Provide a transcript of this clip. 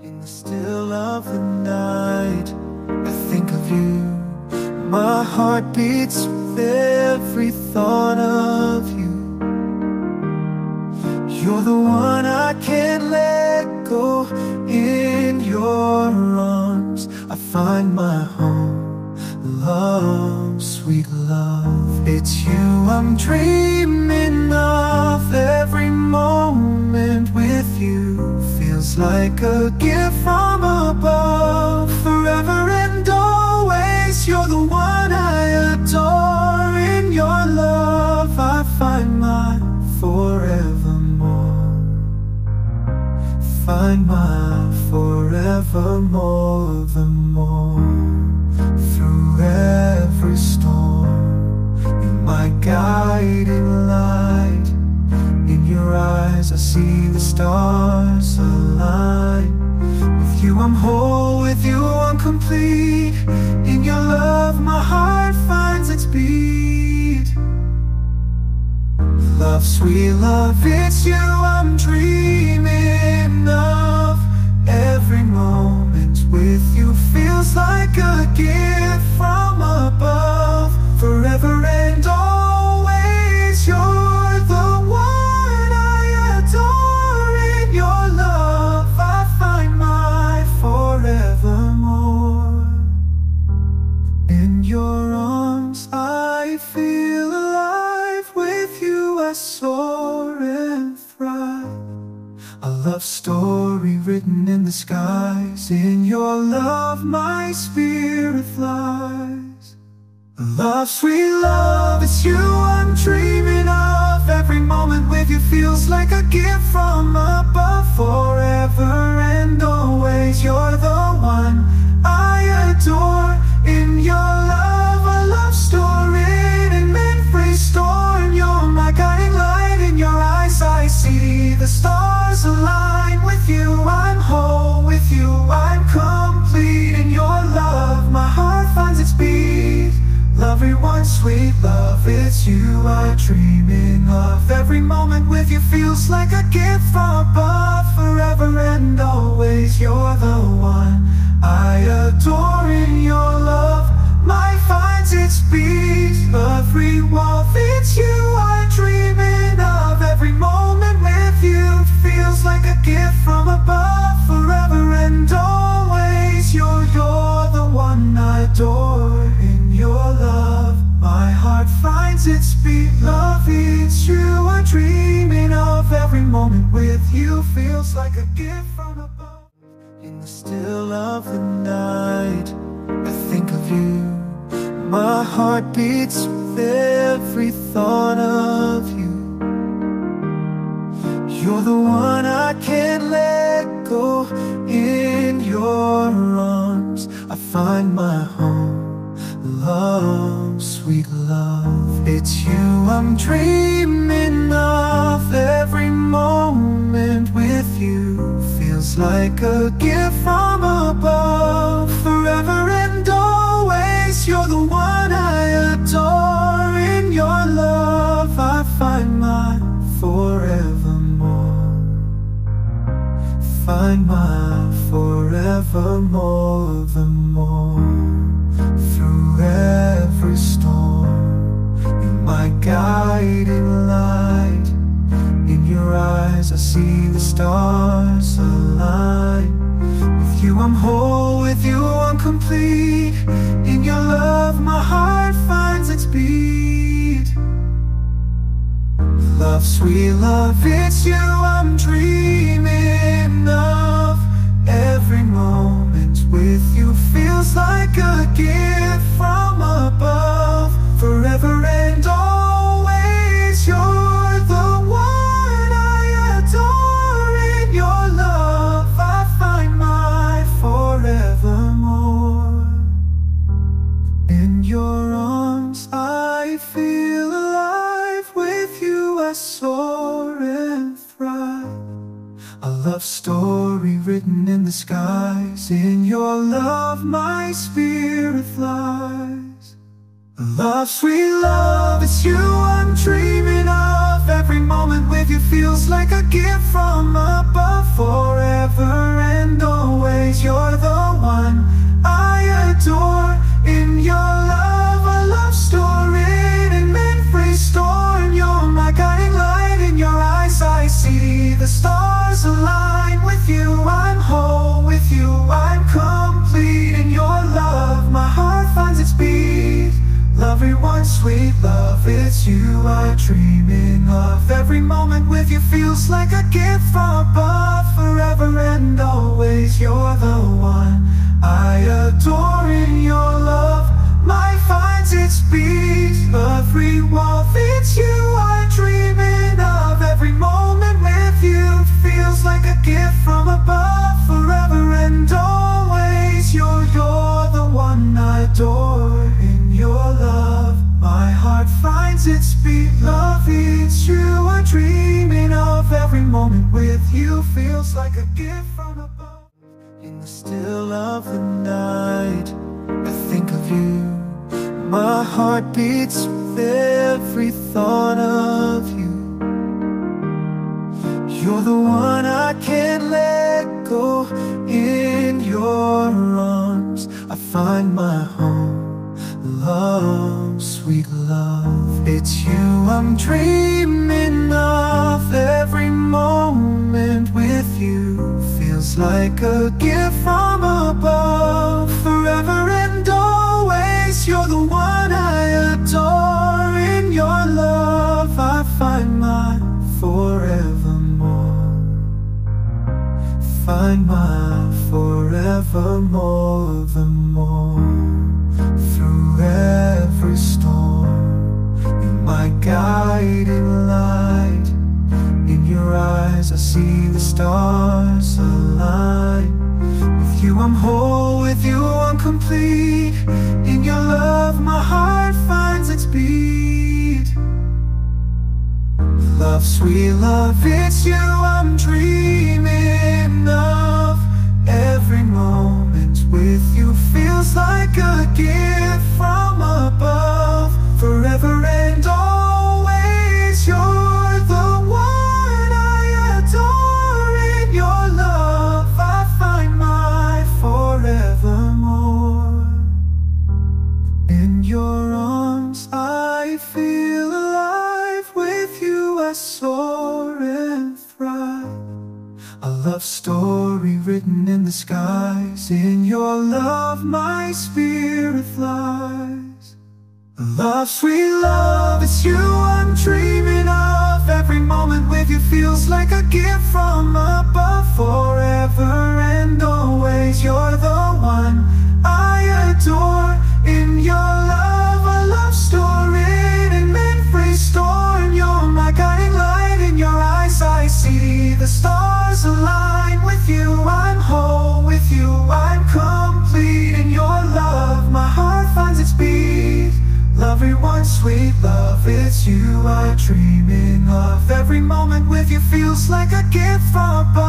In the still of the night, I think of you. My heart beats with every thought of you. You're the one I can't let go. In your arms I find my home. Love, sweet love, it's you I'm dreaming of. Every moment with you feels like a gift from above. Forever and always, you're the one I adore. In your love I find my forevermore. Find my forevermore, the more. Through every storm, you're my guiding light. In your eyes I see the stars align. With you I'm whole, with you I'm complete. In your love my heart finds its beat. Love, sweet love, it's you I'm dreaming of. Every moment with you feels like a gift from above. Forever and always, you're the one I adore. In your love I find my forevermore. In your arms I feel alive. With you I soar and thrive. A love story written in the skies. In your love my spirit flies. Love, sweet love, it's you I'm dreaming of. Every moment with you feels like a gift from above. Forever and always, you're the one I adore. In your love a love story in every storm. You're my guiding light. In your eyes I see the stars align. With you I'm whole, with you I'm complete. In your love my heart finds its beat. Love, everyone, sweet love, it's you I'm dreaming of. Every moment with you feels like a gift from above. Forever and always, you're the one I adore. In your love my finds its beat. Every warmth, it's you I'm dreaming of. Every moment with you feels like a gift from above. Forever and always, you're the one I adore. In your love my heart finds its beat. Love, it's you I'm dreaming of. Every moment with you feels like a gift from above. In the still of the night, I think of you. My heart beats with every thought of you. You're the one I can't let go. In your arms I find my home. Love, sweet love, it's you I'm dreaming of. Every moment with you feels like a gift from above. Forever and always, you're the one I adore. In your love I find my forevermore. Find my forevermore, the more. Through every storm, you're my guiding light. In your eyes I see the stars align. With you I'm whole, with you I'm complete. In your love my heart finds its beat. Love, sweet love, it's you I'm dreaming of. Every moment with you feels like a gift from above. Forever and always, you're the one I adore. In your love I find my forevermore. In your arms I feel alive. With you I soar and thrive. A love story written in the skies. In your love my spirit flies. Love, sweet love, it's you I'm dreaming of. Every moment with you feels like a gift from above. Forever and always, sweet love, it's you I'm dreaming of. Every moment with you feels like a gift from above. Forever and always, you're the one I adore. In your love, my finds its beat. Every warmth, it's you I'm dreaming of. Every moment with you feels like a gift from above. Forever and always, you're the one I adore. In your love, my heart finds its beat. Love, it's you I'm dreaming of. Every moment with you feels like a gift from above. In the still of the night, I think of you. My heart beats with every thought of you. You're the one I can't let go. In your arms I find my home. Love, sweet love, it's you I'm dreaming of. Every moment with you feels like a gift from above. Forever and always, you're the one I adore. In your love I find my forevermore. Find my forevermore, the more. Through every storm, you're my guiding light. In your eyes I see the stars align. With you I'm whole, with you I'm complete. In your love my heart finds its beat. Love, sweet love, it's you I'm dreaming of. Every moment with you feels like a gift from above. Forever and always, you're the one I adore. In your love I find my forevermore. In your arms I feel alive. With you I soar and thrive. A love story written in the skies. In your love my spirit flies. Love, sweet love, it's you I'm dreaming of. Every moment with you feels like a gift from above. Forever and always, you're the one I adore. In your love a love story in memory stored. You're my guiding light. In your eyes I see the stars align. With you I'm whole, with you I'm complete. In your love my heart finds its beat. Love, everyone, sweet love, it's you I'm dreaming of. Every moment with you feels like a gift from above.